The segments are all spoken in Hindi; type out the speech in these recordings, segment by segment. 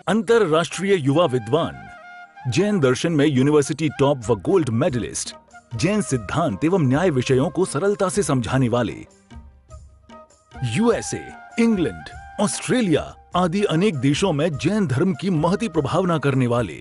अंतरराष्ट्रीय युवा विद्वान, जैन दर्शन में यूनिवर्सिटी टॉप व गोल्ड मेडलिस्ट, जैन सिद्धांत एवं न्याय विषयों को सरलता से समझाने वाले, यूएसए, इंग्लैंड, ऑस्ट्रेलिया आदि अनेक देशों में जैन धर्म की महती प्रभावना करने वाले,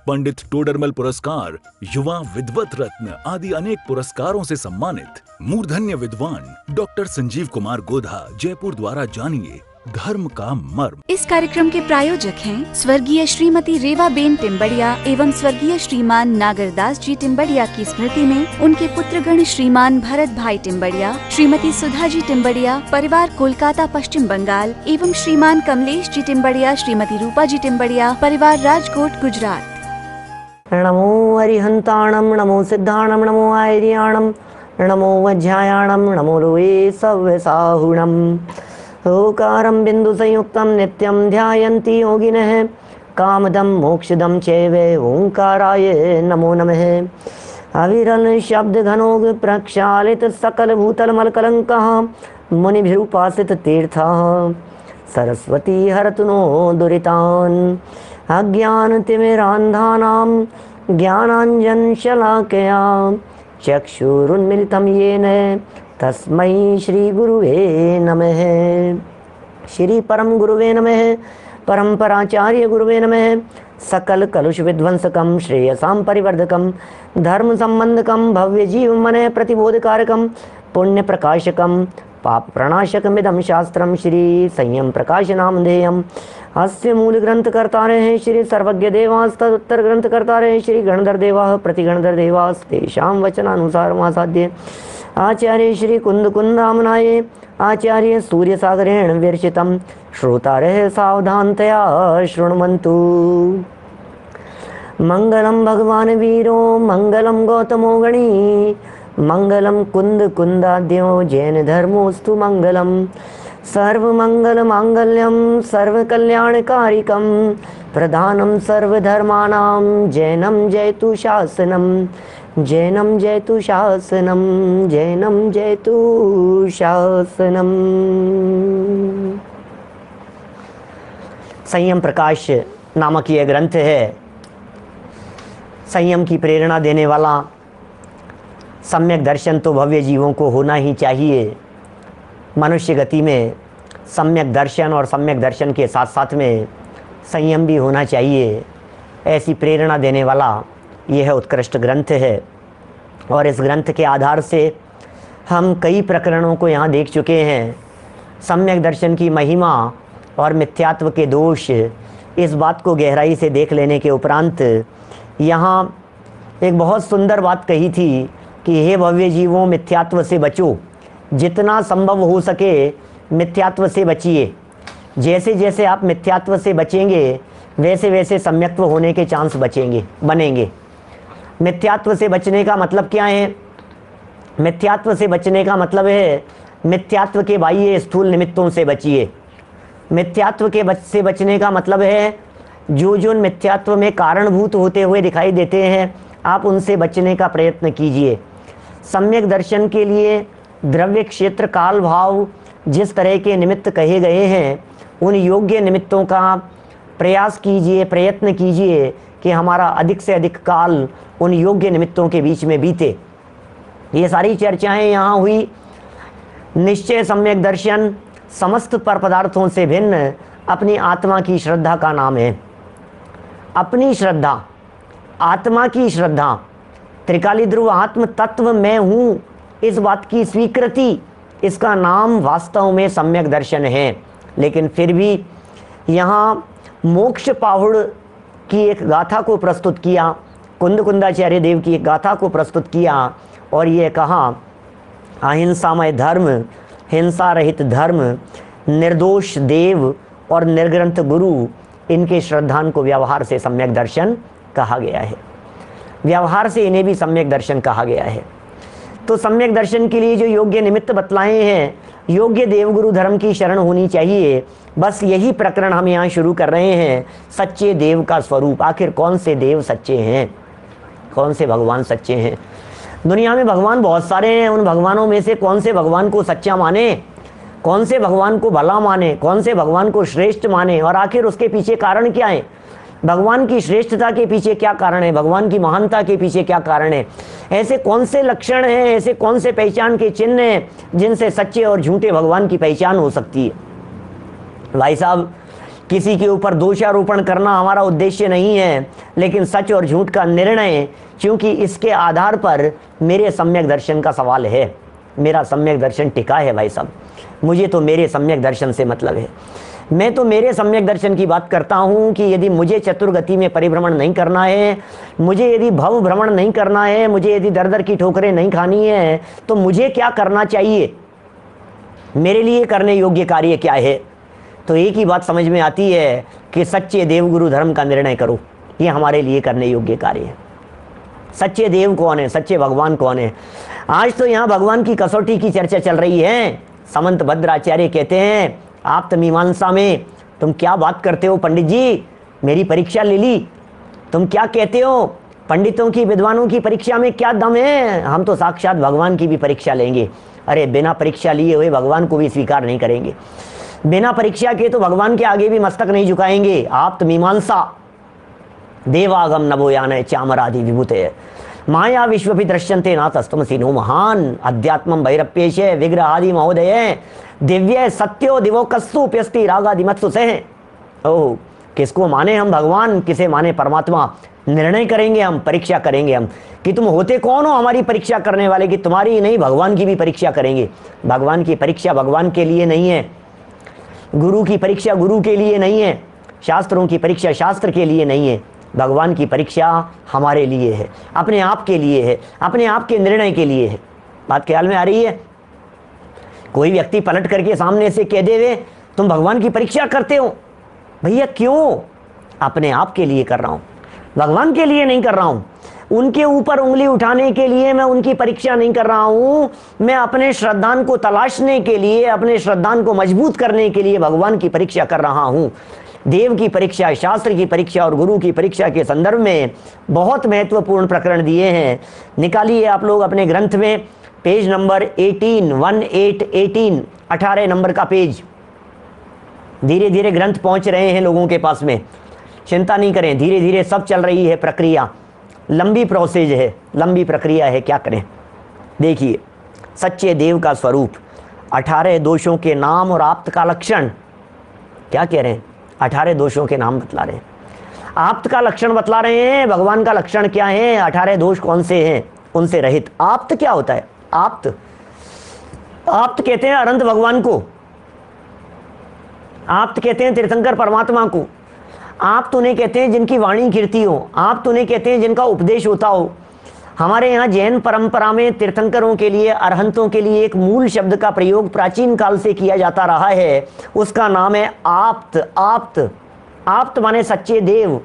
पंडित टोडरमल पुरस्कार, युवा विद्वत रत्न आदि अनेक पुरस्कारों से सम्मानित मूर्धन्य विद्वान डॉक्टर संजीव कुमार गोधा, जयपुर द्वारा जानिए धर्म का मर्म। इस कार्यक्रम के प्रायोजक हैं स्वर्गीय श्रीमती रेवाबेन टिम्बड़िया एवं स्वर्गीय श्रीमान नागरदास जी टिम्बड़िया की स्मृति में उनके पुत्रगण श्रीमान भरत भाई टिम्बड़िया, श्रीमती सुधा जी टिम्बड़िया, परिवार कोलकाता पश्चिम बंगाल एवं श्रीमान कमलेश जी टिम्बड़िया, श्रीमती रूपा जी टिम्बड़िया, परिवार राजकोट गुजरात। नमो हरिहंताणम, नमो सिद्धाणम, नमो आर्याणम, नमो वज्रायाणम, नमो लोये सव्यसाहुणम। ओकारं बिंदु संयुक्तं नित्यं ध्यायन्ति योगिनः, कामदं मोक्षदं चैव ओंकाराय नमो नमः। अविरल शब्द घनोग प्रक्षालित सकल भूतल मलकलंकः, मुनिभिरुपासित तीर्थः, सरस्वती हरतु नो दुरितान्। अज्ञानतिमिरान्धानां ज्ञानाञ्जन शलाकया चक्षुरुन्मिलितं येन तस्मै श्री गुरुवे नमः। श्री परम गुरुवे नमः, परंपराचार्य गुरुवे नमः। सकल कलुष विध्वंसकम, श्रेयसां परिवर्धकम, धर्म संबंधकम, भव्य जीव मन प्रतिबोधकारकम, पुण्य प्रकाशकम, पाप प्रणाशकमिदं शास्त्रम श्री संयम प्रकाश नामधेयम्। अस्य मूल ग्रंथ कर्तारः हैं श्री सर्वज्ञ देवास, तदुत्तर ग्रंथ कर्तारः हैं श्री गणधर देवाः, प्रतिगणधर देवास, तेषां वचनानुसारमासाद्य आचार्य श्री कुंद कुंदामनाये, आचार्य सूर्य सागरेण विरचितं, श्रोतारः सावधानतया शृण्वन्तु। मंगलम भगवान वीरो, मंगलम गौतमो गणी, मंगलम कुंद कुंदाद्यो, जैन धर्मोस्तु मंगलम। सर्वमंगल मांगल्यम सर्वकल्याणकारिकम, प्रधानम सर्वधर्माणां, जैनम जयतु शासनम, जैनम जयतु शासनम, जैनम जयतु शासनम। संयम प्रकाश नामक यह ग्रंथ है, संयम की प्रेरणा देने वाला। सम्यक दर्शन तो भव्य जीवों को होना ही चाहिए। मनुष्य गति में सम्यक दर्शन और सम्यक दर्शन के साथ साथ में संयम भी होना चाहिए, ऐसी प्रेरणा देने वाला यह उत्कृष्ट ग्रंथ है। और इस ग्रंथ के आधार से हम कई प्रकरणों को यहाँ देख चुके हैं। सम्यक दर्शन की महिमा और मिथ्यात्व के दोष, इस बात को गहराई से देख लेने के उपरांत यहाँ एक बहुत सुंदर बात कही थी कि हे भव्य जीवों, मिथ्यात्व से बचो, जितना संभव हो सके मिथ्यात्व से बचिए। जैसे जैसे आप मिथ्यात्व से बचेंगे वैसे वैसे सम्यक्त्व होने के चांस बनेंगे। मिथ्यात्व से बचने का मतलब क्या है? मिथ्यात्व से बचने का मतलब है मिथ्यात्व के बाह्य स्थूल निमित्तों से बचिए। मिथ्यात्व से बचने का मतलब है जो जो मिथ्यात्व में कारणभूत होते हुए दिखाई देते हैं, आप उनसे बचने का प्रयत्न कीजिए। सम्यक दर्शन के लिए द्रव्य क्षेत्र काल भाव जिस तरह के निमित्त कहे गए हैं, उन योग्य निमित्तों का प्रयास कीजिए, प्रयत्न कीजिए कि हमारा अधिक से अधिक काल उन योग्य निमित्तों के बीच में बीते। ये सारी चर्चाएं यहाँ हुई। निश्चय सम्यक दर्शन समस्त पर पदार्थों से भिन्न अपनी आत्मा की श्रद्धा का नाम है। अपनी श्रद्धा, आत्मा की श्रद्धा, त्रिकाली ध्रुव आत्म तत्व मैं हूँ, इस बात की स्वीकृति, इसका नाम वास्तव में सम्यक दर्शन है। लेकिन फिर भी यहाँ मोक्ष पाहुड़ की एक गाथा को प्रस्तुत किया, कुंद कुंदाचार्य देव की एक गाथा को प्रस्तुत किया और ये कहा, अहिंसामय धर्म, हिंसा रहित धर्म, निर्दोष देव और निर्ग्रंथ गुरु, इनके श्रद्धान को व्यवहार से सम्यक दर्शन कहा गया है। व्यवहार से इन्हें भी सम्यक दर्शन कहा गया है। तो सम्यक दर्शन के लिए जो योग्य निमित्त बतलाए हैं, योग्य देवगुरु धर्म की शरण होनी चाहिए। बस यही प्रकरण हम यहाँ शुरू कर रहे हैं। सच्चे देव का स्वरूप, आखिर कौन से देव सच्चे हैं, कौन से भगवान सच्चे हैं? दुनिया में भगवान बहुत सारे हैं, उन भगवानों में से कौन से भगवान को सच्चा माने? कौन से भगवान को भला माने, कौन से भगवान को श्रेष्ठ माने, और आखिर उसके पीछे कारण क्या है, भगवान की श्रेष्ठता के पीछे क्या कारण है, भगवान की महानता के पीछे क्या कारण है। ऐसे कौन से लक्षण हैं, ऐसे कौन से पहचान के चिन्ह हैं जिनसे सच्चे और झूठे भगवान की पहचान हो सकती है। भाई साहब, किसी के ऊपर दोषारोपण करना हमारा उद्देश्य नहीं है, लेकिन सच और झूठ का निर्णय, क्योंकि इसके आधार पर मेरे सम्यक दर्शन का सवाल है, मेरा सम्यक दर्शन टिका है। भाई साहब, मुझे तो मेरे सम्यक दर्शन से मतलब है। मैं तो मेरे सम्यक दर्शन की बात करता हूँ कि यदि मुझे चतुर्गति में परिभ्रमण नहीं करना है, मुझे यदि भव भ्रमण नहीं करना है, मुझे यदि दर दर की ठोकरें नहीं खानी है, तो मुझे क्या करना चाहिए, मेरे लिए करने योग्य कार्य क्या है। तो एक ही बात समझ में आती है कि सच्चे देवगुरु धर्म का निर्णय करो, ये हमारे लिए करने योग्य कार्य है। सच्चे देव कौन है, सच्चे भगवान कौन है। आज तो यहाँ भगवान की कसौटी की चर्चा चल रही है। समंत भद्राचार्य कहते हैं, आप तो मीमांसा में तुम क्या बात करते हो पंडित जी, मेरी परीक्षा ले ली, तुम क्या कहते हो, पंडितों की विद्वानों की परीक्षा में क्या दम है, हम तो साक्षात भगवान की भी परीक्षा लेंगे। अरे बिना परीक्षा लिए हुए भगवान को भी स्वीकार नहीं करेंगे, बिना परीक्षा के तो भगवान के आगे भी मस्तक नहीं झुकाएंगे। आप तो मीमांसा देवागम नभोयान चामरादि विभूते माया विश्वपि दृश्यन्ते नातस्तमसिनो महान अध्यात्मम भैरप्येश विग्रहादि महोदय दिव्य सत्यो दिवोकस्तु प्यस्ति रागादिमत्सु से। ओह, किसको माने हम भगवान, किसे माने परमात्मा, निर्णय करेंगे हम, परीक्षा करेंगे हम कि तुम होते कौन हो हमारी परीक्षा करने वाले, कि तुम्हारी नहीं भगवान की भी परीक्षा करेंगे। भगवान की परीक्षा भगवान के लिए नहीं है, गुरु की परीक्षा गुरु के लिए नहीं है, शास्त्रों की परीक्षा शास्त्र के लिए नहीं है। भगवान की परीक्षा हमारे लिए है, अपने आप के लिए है, अपने आप के निर्णय के लिए है। बात ख्याल में आ रही है। कोई व्यक्ति पलट करके सामने से कह देवे तुम भगवान की परीक्षा करते हो, भैया क्यों, अपने आप के लिए कर रहा हूं, भगवान के लिए नहीं कर रहा हूं। उनके ऊपर उंगली उठाने के लिए मैं उनकी परीक्षा नहीं कर रहा हूं, मैं अपने श्रद्धान को तलाशने के लिए, अपने श्रद्धान को मजबूत करने के लिए भगवान की परीक्षा कर रहा हूं। देव की परीक्षा, शास्त्र की परीक्षा और गुरु की परीक्षा के संदर्भ में बहुत महत्वपूर्ण प्रकरण दिए हैं। निकालिए आप लोग अपने ग्रंथ में पेज नंबर 18 18 नंबर का पेज। धीरे धीरे ग्रंथ पहुंच रहे हैं लोगों के पास में, चिंता नहीं करें, धीरे धीरे सब चल रही है प्रक्रिया, लंबी प्रोसेस है, लंबी प्रक्रिया है, क्या करें। देखिए, सच्चे देव का स्वरूप, 18 दोषों के नाम और आप्त का लक्षण। क्या कह रहे हैं, 18 दोषों के नाम बतला रहे हैं, आप्त का लक्षण बतला रहे हैं, भगवान का लक्षण क्या है, 18 दोष कौन से हैं, उनसे रहित। आप्त क्या होता है, आप्त, आप्त कहते हैं अनंत भगवान को, आप्त कहते हैं तीर्थंकर परमात्मा को, आप तो उन्हें कहते हैं जिनकी वाणी कीर्ति हो, आप तो उन्हें कहते हैं जिनका उपदेश होता हो। हमारे यहाँ जैन परंपरा में तीर्थंकरों के लिए, अरहंतों के लिए एक मूल शब्द का प्रयोग प्राचीन काल से किया जाता रहा है, उसका नाम है आप्त। आप्त, आप्त माने सच्चे देव,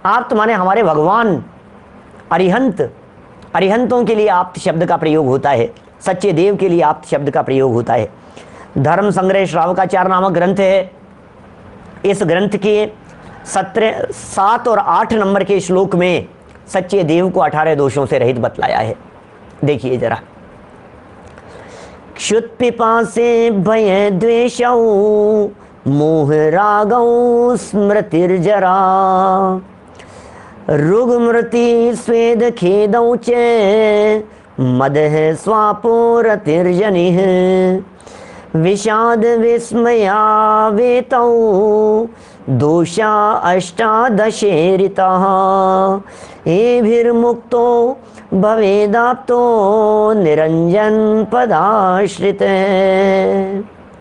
आप्त माने हमारे भगवान। अरिहंत, अरिहंतों के लिए आप्त शब्द का प्रयोग होता है, सच्चे देव के लिए आप्त शब्द का प्रयोग होता है। धर्म संग्रह श्रावकाचार नामक ग्रंथ है, इस ग्रंथ के 7 और 8 नंबर के श्लोक में सच्चे देव को 18 दोषों से रहित बतलाया है। देखिए जरा, क्षुत पिपासे भय द्वेषौ मोह रागौ स्मृतिर्जरा रुग मृति स्वेद खेदौ च मदः स्वापो रतिर्जनिः विषाद विस्मयावेतौ दोषा अष्टादशेरितः एभिर्मुक्तो भवेदाप्तो निरंजन पदाश्रित।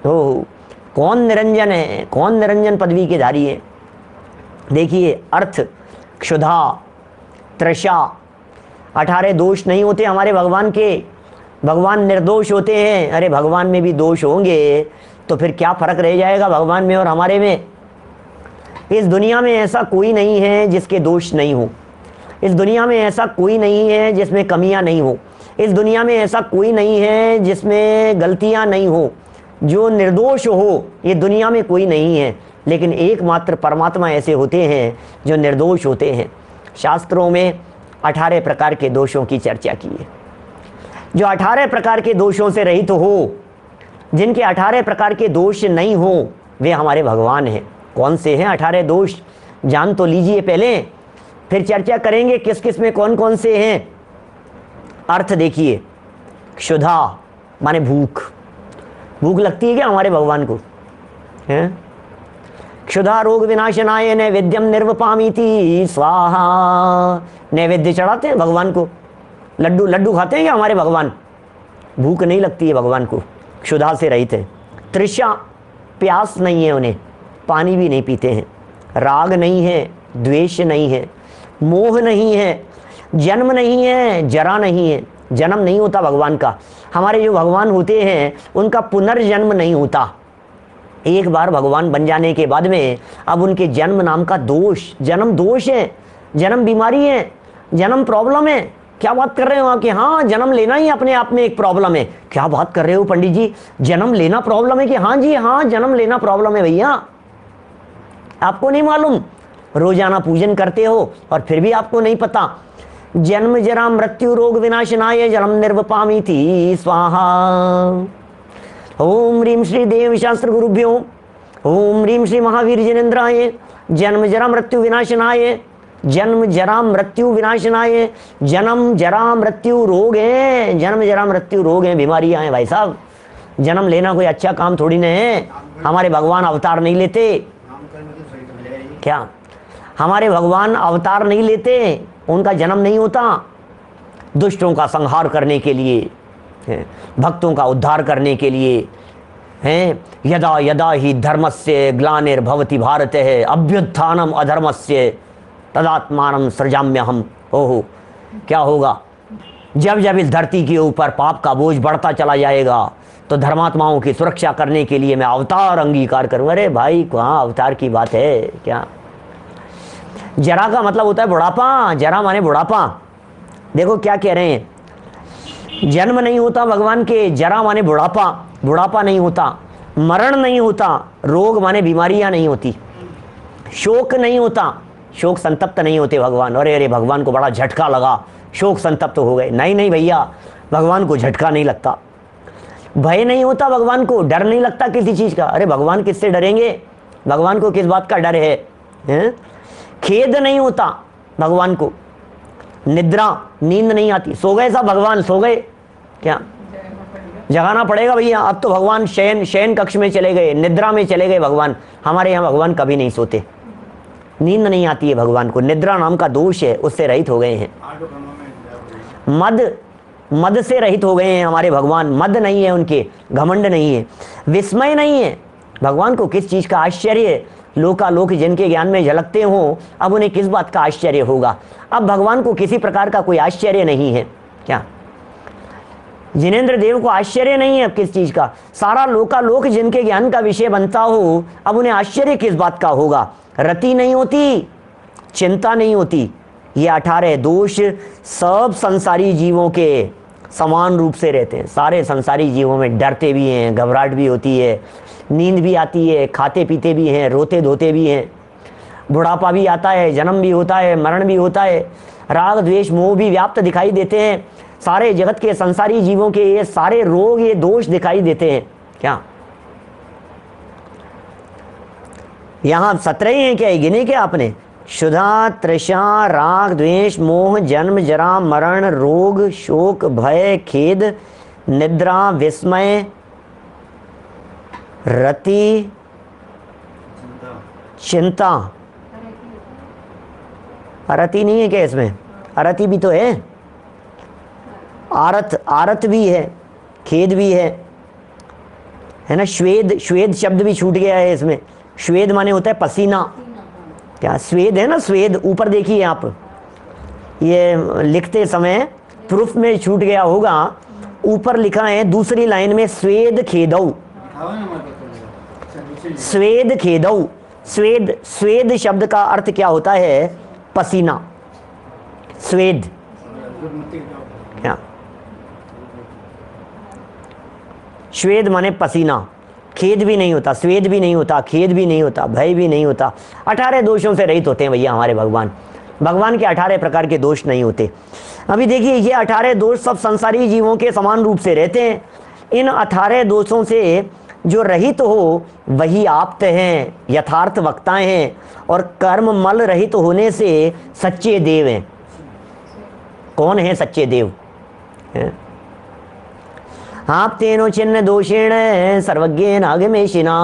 हो, कौन निरंजन है, कौन निरंजन पदवी के धारी है। देखिए, अर्थ, क्षुधा, तृषा, 18 दोष नहीं होते हमारे भगवान के, भगवान निर्दोष होते हैं। अरे भगवान में भी दोष होंगे तो फिर क्या फर्क रह जाएगा भगवान में और हमारे में। इस दुनिया में ऐसा कोई नहीं है जिसके दोष नहीं हो, इस दुनिया में ऐसा कोई नहीं है जिसमें कमियां नहीं हो, इस दुनिया में ऐसा कोई नहीं है जिसमें गलतियां नहीं हो, जो निर्दोष हो, ये दुनिया में कोई नहीं है। लेकिन एकमात्र परमात्मा ऐसे होते हैं जो निर्दोष होते हैं। शास्त्रों में 18 प्रकार के दोषों की चर्चा की है। जो 18 प्रकार के दोषों से रहित हो जिनके 18 प्रकार के दोष नहीं हो वे हमारे भगवान हैं। कौन से हैं 18 दोष, जान तो लीजिए पहले, फिर चर्चा करेंगे किस किस में कौन कौन से हैं। अर्थ देखिए, क्षुधा माने भूख, भूख लगती है क्या हमारे भगवान को है? क्षुधा रोग विनाशनाय नैवेद्यम निर्वपामीति स्वाहा, नैवेद्य चढ़ाते हैं भगवान को, लड्डू लड्डू खाते हैं क्या हमारे भगवान? भूख नहीं लगती है भगवान को, क्षुधा से रहित है। तृषा, प्यास नहीं है उन्हें, पानी भी नहीं पीते हैं। राग नहीं है, द्वेष नहीं है, मोह नहीं है, जन्म नहीं है, जरा नहीं है, जन्म नहीं होता भगवान का। हमारे जो भगवान होते हैं उनका पुनर्जन्म नहीं होता। एक बार भगवान बन जाने के बाद में अब उनके जन्म नाम का दोष, जन्म दोष है, जन्म बीमारी है, जन्म प्रॉब्लम है। क्या बात कर रहे हो आप कि हाँ जन्म लेना ही अपने आप में एक प्रॉब्लम है? क्या बात कर रहे हो पंडित जी, जन्म लेना प्रॉब्लम है? कि हाँ जी हाँ, जन्म लेना प्रॉब्लम है भैया। आपको नहीं मालूम? रोजाना पूजन करते हो और फिर भी आपको नहीं पता। जन्म जरा मृत्यु रोग विनाशनाय जन्म निर्वपामीति स्वाहा। ओम ह्रीं श्री देव शास्त्र गुरुभ्यो, ओम ह्रीं श्री महावीर जिनेन्द्राय, जन्म जरा मृत्यु विनाशनाय, जन्म जरा मृत्यु विनाशनाय। जन्म जरा मृत्यु रोग है, जन्म जरा मृत्यु रोग है, बीमारियां हैं भाई साहब। जन्म लेना कोई अच्छा काम थोड़ी ना है। हमारे भगवान अवतार नहीं लेते क्या? हमारे भगवान अवतार नहीं लेते, उनका जन्म नहीं होता। दुष्टों का संहार करने के लिए, भक्तों का उद्धार करने के लिए हैं। यदा यदा ही धर्मस्य ग्लानिर्भवति भारत है अभ्युत्थानम अधर्मस्य तदात्मानं सृजाम्यहम्। ओहो, क्या होगा जब जब इस धरती के ऊपर पाप का बोझ बढ़ता चला जाएगा तो धर्मात्माओं की सुरक्षा करने के लिए मैं अवतार अंगीकार करूँ। अरे भाई कहाँ अवतार की बात है क्या? जरा का मतलब होता है बुढ़ापा, जरा माने बुढ़ापा। देखो क्या कह रहे हैं, जन्म नहीं होता भगवान के, जरा माने बुढ़ापा, बुढ़ापा नहीं होता, मरण नहीं होता, रोग माने बीमारियां नहीं होती, शोक नहीं होता, शोक संतप्त नहीं होते भगवान। अरे अरे भगवान को बड़ा झटका लगा, शोक संतप्त हो गए। नहीं नहीं भैया, भगवान को झटका नहीं लगता। भय नहीं होता भगवान को, डर नहीं लगता किसी चीज का। अरे भगवान किससे डरेंगे? भगवान को किस बात का डर है? खेद नहीं होता भगवान को, निद्रा नींद नहीं आती। सो गए साहब भगवान, सो गए क्या? जगाना पड़ेगा भैया। अब तो भगवान शयन कक्ष में चले गए, निद्रा में चले गए भगवान। हमारे यहाँ भगवान कभी नहीं सोते, नींद नहीं आती है भगवान को, निद्रा नाम का दोष है, उससे रहित हो गए हैं। मद से रहित हो गए हैं हमारे भगवान। मद नहीं है उनके, घमंड नहीं है, विस्मय नहीं है। भगवान को किस चीज का आश्चर्य? लोकालोक जिनके ज्ञान में झलकते हो, अब उन्हें किस बात का आश्चर्य होगा? अब भगवान को किसी प्रकार का कोई आश्चर्य नहीं है क्या? जिनेंद्र देव को आश्चर्य नहीं है अब किस चीज का? सारा लोकालोक जिनके ज्ञान का विषय बनता हो, अब उन्हें आश्चर्य किस बात का होगा? रति नहीं होती, चिंता नहीं होती। ये 18 दोष सब संसारी जीवों के समान रूप से रहते हैं। सारे संसारी जीवों में डरते भी हैं, घबराहट भी होती है, नींद भी आती है, खाते पीते भी हैं, रोते धोते भी हैं, बुढ़ापा भी आता है, जन्म भी होता है, मरण भी होता है, राग द्वेष मोह भी व्याप्त दिखाई देते हैं। सारे जगत के संसारी जीवों के ये सारे रोग, ये दोष दिखाई देते हैं क्या? यहां 17 ही हैं क्या? गिने क्या आपने? क्षुधा, तृषा, राग द्वेष मोह, जन्म जरा मरण, रोग शोक भय खेद, निद्रा विस्मय, रति, चिंता। अरति नहीं है क्या इसमें? अरति भी तो है, आरत भी है, खेद भी है ना। श्वेद शब्द भी छूट गया है इसमें। श्वेद माने होता है पसीना, क्या स्वेद है ना? स्वेद ऊपर देखिए आप, ये लिखते समय प्रूफ में छूट गया होगा, ऊपर लिखा है दूसरी लाइन में स्वेद खेदौ, स्वेद खेदौ। स्वेद शब्द का अर्थ क्या होता है? पसीना, स्वेद क्या? श्वेद माने पसीना। खेद भी नहीं होता, स्वेद भी नहीं होता, खेद भी नहीं होता, भय भी नहीं होता। 18 दोषों से रहित होते हैं भैया हमारे भगवान। भगवान के 18 प्रकार के दोष नहीं होते। अभी देखिए ये 18 दोष सब संसारी जीवों के समान रूप से रहते हैं। इन 18 दोषों से जो रहित हो वही आप्त हैं, यथार्थ वक्ता हैं और कर्म मल रहित होने से सच्चे देव हैं। कौन है सच्चे देव? आप तेनो छिन्न दोषेण सर्वज्ञेन आगमेशिना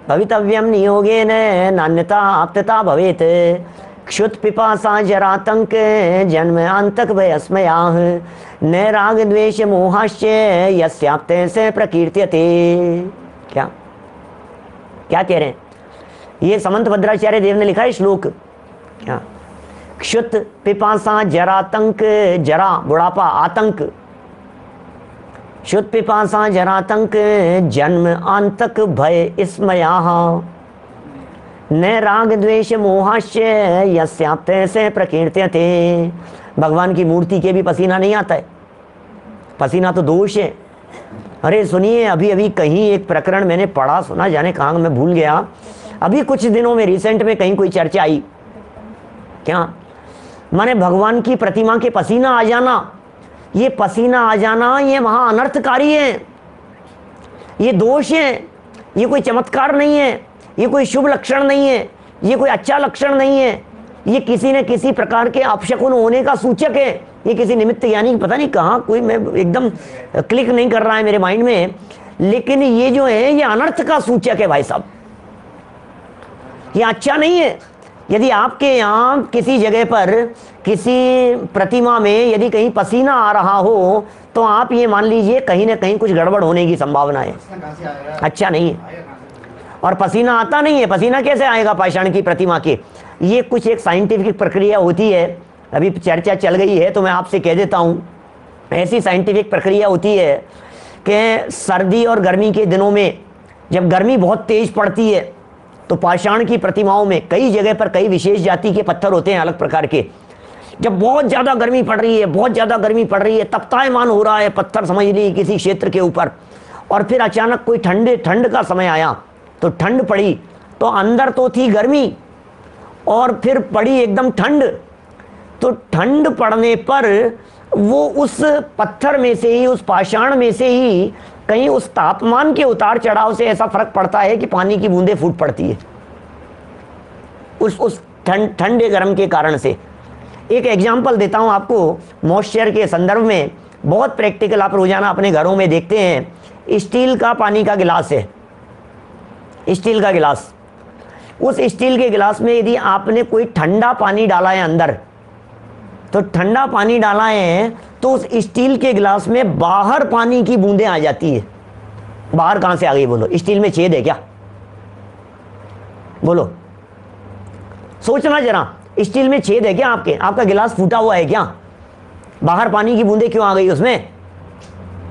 भवितव्यम नियोगेन नान्यता आप्तता भवेत क्षुत पिपासा जरातंक जन्म अंतक भयस्मयाः न राग द्वेष मोहाश्च यस्याप्ते से प्रकीर्त्यते। क्या क्या कह रहे हैं? ये समंत भद्राचार्य देव ने लिखा है श्लोक। क्या? क्षुत पिपासा जरातंक, जरा बुढ़ापा, आतंक, क्षुत पिपासा जरातंक जन्म अंतक भय स्मयाः न राग द्वेष मोहाश्च यस्याप्ते से प्रकीर्त्यते। भगवान की मूर्ति के भी पसीना नहीं आता है, पसीना तो दोष है। अरे सुनिए, अभी अभी कहीं एक प्रकरण मैंने पढ़ा, सुना, जाने कहाँ मैं भूल गया, अभी कुछ दिनों में रिसेंट में कहीं कोई चर्चा आई। क्या माने भगवान की प्रतिमा के पसीना आ जाना, ये पसीना आ जाना ये महा अनर्थकारी है, ये दोष है, ये कोई चमत्कार नहीं है, ये कोई शुभ लक्षण नहीं है, ये कोई अच्छा लक्षण नहीं है, ये किसी न किसी प्रकार के अपशकुन होने का सूचक है, ये किसी निमित्त यानी पता नहीं कहाँ कोई, मैं एकदम क्लिक नहीं कर रहा है मेरे माइंड में, लेकिन ये जो है ये अनर्थ का सूचक है भाई साहब, ये अच्छा नहीं है। यदि आपके यहाँ किसी जगह पर किसी प्रतिमा में यदि कहीं पसीना आ रहा हो तो आप ये मान लीजिए कहीं ना कहीं कुछ गड़बड़ होने की संभावना है, अच्छा नहीं है। और पसीना आता नहीं है, पसीना कैसे आएगा पाषाण की प्रतिमा के? ये कुछ एक साइंटिफिक प्रक्रिया होती है, अभी चर्चा चल गई है तो मैं आपसे कह देता हूँ। ऐसी साइंटिफिक प्रक्रिया होती है कि सर्दी और गर्मी के दिनों में जब गर्मी बहुत तेज पड़ती है तो पाषाण की प्रतिमाओं में कई जगह पर कई विशेष जाति के पत्थर होते हैं अलग प्रकार के। जब बहुत ज़्यादा गर्मी पड़ रही है, बहुत ज़्यादा गर्मी पड़ रही है, तपतायमान हो रहा है पत्थर समझ लीजिए किसी क्षेत्र के ऊपर, और फिर अचानक कोई ठंड का समय आया तो ठंड पड़ी, तो अंदर तो थी गर्मी और फिर पड़ी एकदम ठंड, तो ठंड पड़ने पर वो उस पत्थर में से ही, उस पाषाण में से ही कहीं उस तापमान के उतार चढ़ाव से ऐसा फर्क पड़ता है कि पानी की बूंदें फूट पड़ती है उस ठंडे गर्म के कारण से। एक एग्जाम्पल देता हूं आपको मॉइस्चर के संदर्भ में, बहुत प्रैक्टिकल, आप रोजाना अपने घरों में देखते हैं। स्टील का पानी का गिलास है, स्टील का गिलास, उस स्टील के गिलास में यदि आपने कोई ठंडा पानी डाला है अंदर, तो ठंडा पानी डाला है तो उस स्टील के गिलास में बाहर पानी की बूंदें आ जाती है। बाहर कहां से आ गई बोलो? स्टील में छेद है क्या? बोलो, सोचना जरा, स्टील में छेद है क्या? आपका गिलास फूटा हुआ है क्या? बाहर पानी की बूंदें क्यों आ गई उसमें?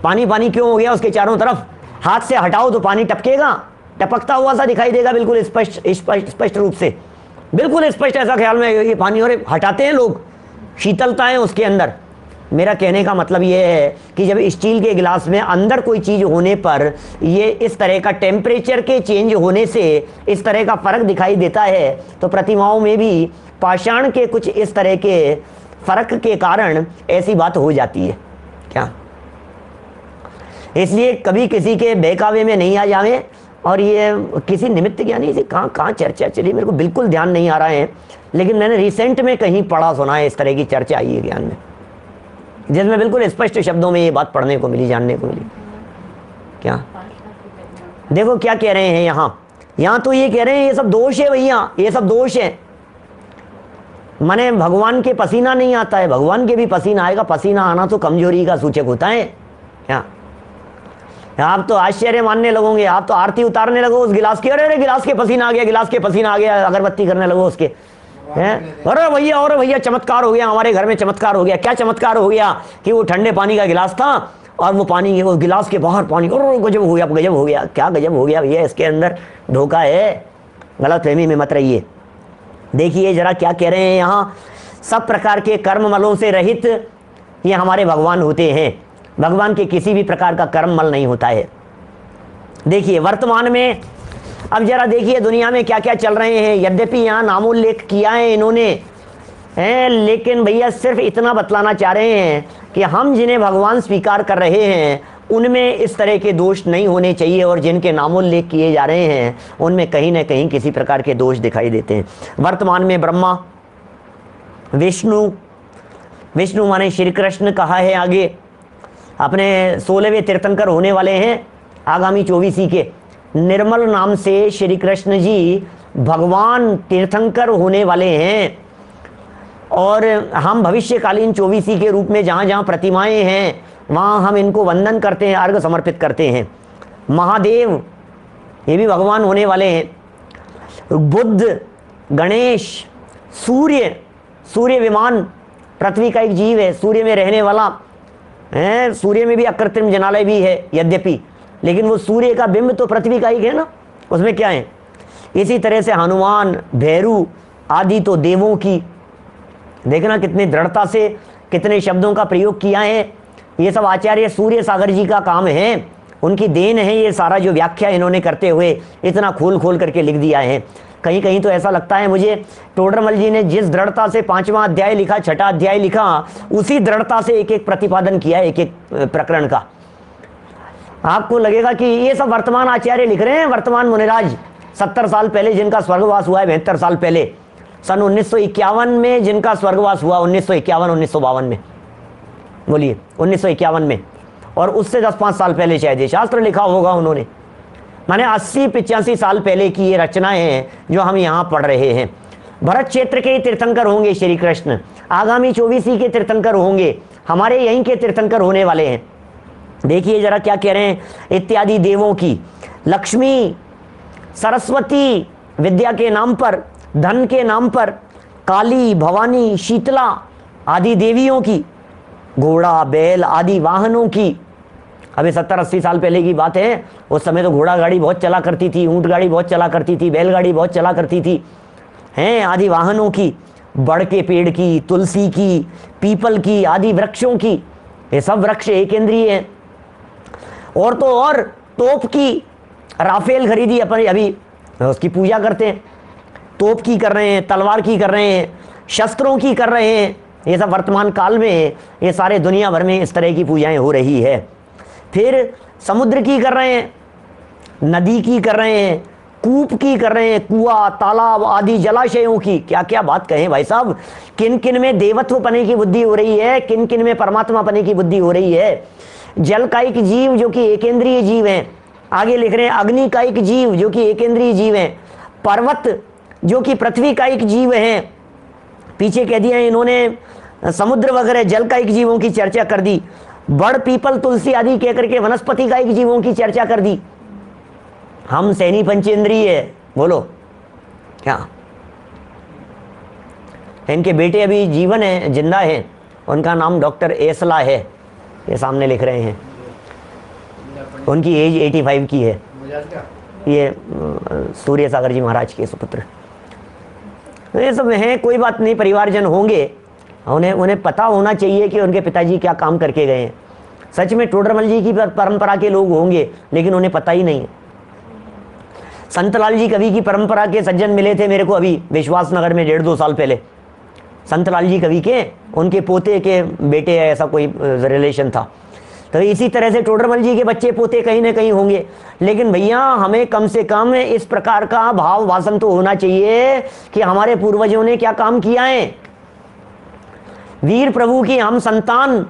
पानी पानी क्यों हो गया उसके चारों तरफ? हाथ से हटाओ तो पानी टपकेगा, टपकता हुआ सा दिखाई देगा, बिल्कुल स्पष्ट रूप से, बिल्कुल स्पष्ट ऐसा ख्याल में ये पानी, और हटाते हैं लोग, शीतलता है उसके अंदर। मेरा कहने का मतलब ये है कि जब स्टील के गिलास में अंदर कोई चीज़ होने पर ये इस तरह का टेम्परेचर के चेंज होने से इस तरह का फर्क दिखाई देता है, तो प्रतिमाओं में भी पाषाण के कुछ इस तरह के फर्क के कारण ऐसी बात हो जाती है। क्या? इसलिए कभी किसी के बहकावे में नहीं आ जावे, और ये किसी निमित्त ज्ञानी से कहाँ चर्चा चली मेरे को बिल्कुल ध्यान नहीं आ रहा है, लेकिन मैंने रिसेंट में कहीं पढ़ा सुना है, इस तरह की चर्चा आई है ज्ञान में, जिसमें बिल्कुल स्पष्ट शब्दों में ये बात पढ़ने को मिली, जानने को मिली। क्या? देखो क्या कह रहे हैं यहाँ तो ये कह रहे हैं ये सब दोष है भैया, ये सब दोष है। माने भगवान के पसीना नहीं आता है, भगवान के भी पसीना आएगा। पसीना आना तो कमजोरी का सूचक होता है। क्या? आप तो आश्चर्य मानने लगोगे, आप तो आरती उतारने लगो उस गिलास की, अरे गिलास के पसीना आ गया, गिलास के पसीना आ गया, अगरबत्ती करने लगो उसके, हैं? अरे भैया चमत्कार हो गया, हमारे घर में चमत्कार हो गया। क्या चमत्कार हो गया? कि वो ठंडे पानी का गिलास था और वो पानी, वो गिलास के बाहर पानी, और गजब हो गया, गजब हो गया। क्या गजब हो गया भैया? इसके अंदर धोखा है, गलतफहमी में मत रहिए। देखिए जरा क्या कह रहे हैं यहाँ, सब प्रकार के कर्म मलों से रहित ये हमारे भगवान होते हैं। भगवान के किसी भी प्रकार का कर्म मल नहीं होता है। देखिए वर्तमान में अब जरा देखिए दुनिया में क्या क्या चल रहे हैं। यद्यपि यहाँ नामोल्लेख किया है इन्होंने, लेकिन भैया सिर्फ इतना बतलाना चाह रहे हैं कि हम जिन्हें भगवान स्वीकार कर रहे हैं उनमें इस तरह के दोष नहीं होने चाहिए, और जिनके नामोल्लेख किए जा रहे हैं उनमें कहीं ना कहीं किसी प्रकार के दोष दिखाई देते हैं। वर्तमान में ब्रह्मा, विष्णु माने श्री कृष्ण कहा है, आगे अपने 16वें तीर्थंकर होने वाले हैं आगामी 24 के। निर्मल नाम से श्री कृष्ण जी भगवान तीर्थंकर होने वाले हैं, और हम भविष्यकालीन 24 के रूप में जहाँ जहाँ प्रतिमाएं हैं वहाँ हम इनको वंदन करते हैं, अर्घ समर्पित करते हैं। महादेव ये भी भगवान होने वाले हैं। बुद्ध, गणेश, सूर्य विमान पृथ्वी का एक जीव है, सूर्य में रहने वाला है। सूर्य में भी अकृत्रिम जनालय भी है यद्यपि, लेकिन वो सूर्य का बिंब तो पृथ्वी का ही है ना, उसमें क्या है। इसी तरह से हनुमान, भैरू आदि तो देवों की, देखना कितनी दृढ़ता से कितने शब्दों का प्रयोग किया है। ये सब आचार्य सूर्य सागर जी का काम है, उनकी देन है। ये सारा जो व्याख्या इन्होंने करते हुए इतना खोल खोल करके लिख दिया है। कहीं कहीं तो ऐसा लगता है मुझे, टोडरमल जी ने जिस दृढ़ता से 5वां अध्याय लिखा, 6ठा अध्याय लिखा, उसी दृढ़ता से एक एक प्रतिपादन किया, एक एक प्रकरण का। आपको लगेगा कि ये सब वर्तमान आचार्य लिख रहे हैं, वर्तमान मुनिराज 70 साल पहले जिनका स्वर्गवास हुआ है, 72 साल पहले सन 1951 में जिनका स्वर्गवास हुआ, 1951-1952 में, बोलिए 1951 में, और उससे 10-5 साल पहले शायद ये शास्त्र लिखा होगा उन्होंने। माने 80-85 साल पहले की ये रचनाएं हैं जो हम यहाँ पढ़ रहे हैं। भरत क्षेत्र के तीर्थंकर होंगे श्री कृष्ण, आगामी 24 के तीर्थंकर होंगे, हमारे यहीं के तीर्थंकर होने वाले हैं। देखिए जरा क्या कह रहे हैं, इत्यादि देवों की, लक्ष्मी, सरस्वती विद्या के नाम पर, धन के नाम पर, काली, भवानी, शीतला आदि देवियों की, घोड़ा, बैल आदि वाहनों की। अभी 70-80 साल पहले की बात है, उस समय तो घोड़ा गाड़ी बहुत चला करती थी, ऊंट गाड़ी बहुत चला करती थी, बैलगाड़ी बहुत चला करती थी, हैं आदि वाहनों की, बड़ के पेड़ की, तुलसी की, पीपल की आदि वृक्षों की। ये सब वृक्ष एक इंद्रिय हैं। और तो और तोप की, राफेल खरीदी अपन, अभी उसकी पूजा करते हैं। तोप की कर रहे हैं, तलवार की कर रहे हैं, शस्त्रों की कर रहे हैं। ये सब वर्तमान काल में ये सारे दुनिया भर में इस तरह की पूजाएं हो रही है। फिर समुद्र की कर रहे हैं, नदी की कर रहे हैं, कूप की कर रहे हैं, कुआं, तालाब आदि जलाशयों की। क्या क्या बात कहें भाई साहब, किन किन में देवत्व पने की बुद्धि हो रही है, किन किन में परमात्मा पने की बुद्धि हो रही है। जल कायिक जीव जो कि एकेंद्रीय जीव हैं, आगे लिख रहे हैं अग्नि कायिक जीव जो कि एकेंद्रीय जीव हैं, पर्वत जो कि पृथ्वी कायिक जीव हैं, पीछे कह दिया इन्होंने समुद्र वगैरह जल कायिक जीवों की चर्चा कर दी, बड़, पीपल, तुलसी आदि कह करके वनस्पति कायिक जीवों की चर्चा कर दी। हम सैनी पंचेंद्रिय है, बोलो क्या। इनके बेटे अभी जीवन है, जिंदा है, उनका नाम डॉक्टर एसला है, ये सामने लिख रहे हैं। उनकी एज 85 की है। ये सूर्य सागर जी महाराज के सुपुत्र। ये सब हैं, कोई बात नहीं, परिवारजन होंगे, उन्हें पता होना चाहिए कि उनके पिताजी क्या काम करके गए हैं। सच में टोडरमल जी की परंपरा के लोग होंगे, लेकिन उन्हें पता ही नहीं है। संतलाल जी कवि की परंपरा के सज्जन मिले थे मेरे को अभी विश्वास नगर में 1.5-2 साल पहले। संतलाल जी कवि के, उनके पोते के बेटे है, ऐसा कोई रिलेशन था। तो इसी तरह से टोडरमल जी के बच्चे पोते कहीं ना कहीं होंगे। लेकिन भैया हमें कम से कम इस प्रकार का भाव वासन तो होना चाहिए कि हमारे पूर्वजों ने क्या काम किया है। वीर प्रभु की हम संतान,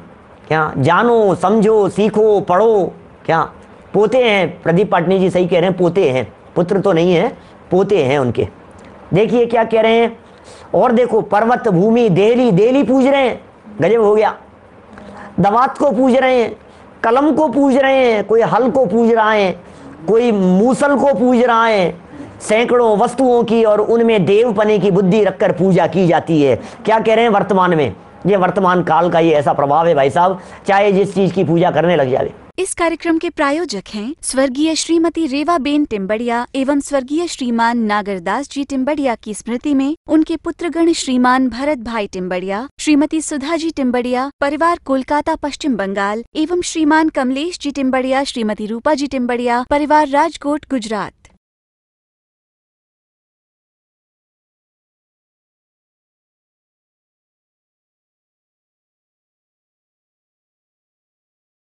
क्या जानो, समझो, सीखो, पढ़ो। क्या पोते हैं, प्रदीप पाटनी जी सही कह रहे हैं, पोते हैं, पुत्र तो नहीं है, पोते हैं उनके। देखिए क्या कह रहे हैं, और देखो पर्वत, भूमि, देहली पूज रहे हैं, गजब हो गया। दवात को पूज रहे हैं, कलम को पूज रहे हैं, कोई हल को पूज रहा है, कोई मूसल को पूज रहा है, सैकड़ों वस्तुओं की और उनमें देवपने की बुद्धि रखकर पूजा की जाती है। क्या कह रहे हैं, वर्तमान में ये वर्तमान काल का ये ऐसा प्रभाव है भाई साहब, चाहे जिस चीज की पूजा करने लग जाए। इस कार्यक्रम के प्रायोजक हैं स्वर्गीय श्रीमती रेवाबेन टिम्बड़िया एवं स्वर्गीय श्रीमान नागरदास जी टिम्बड़िया की स्मृति में उनके पुत्रगण श्रीमान भरत भाई टिम्बड़िया, श्रीमती सुधा जी टिम्बड़िया, परिवार कोलकाता पश्चिम बंगाल एवं श्रीमान कमलेश जी टिम्बड़िया, श्रीमती रूपा जी टिम्बड़िया, परिवार राजकोट गुजरात।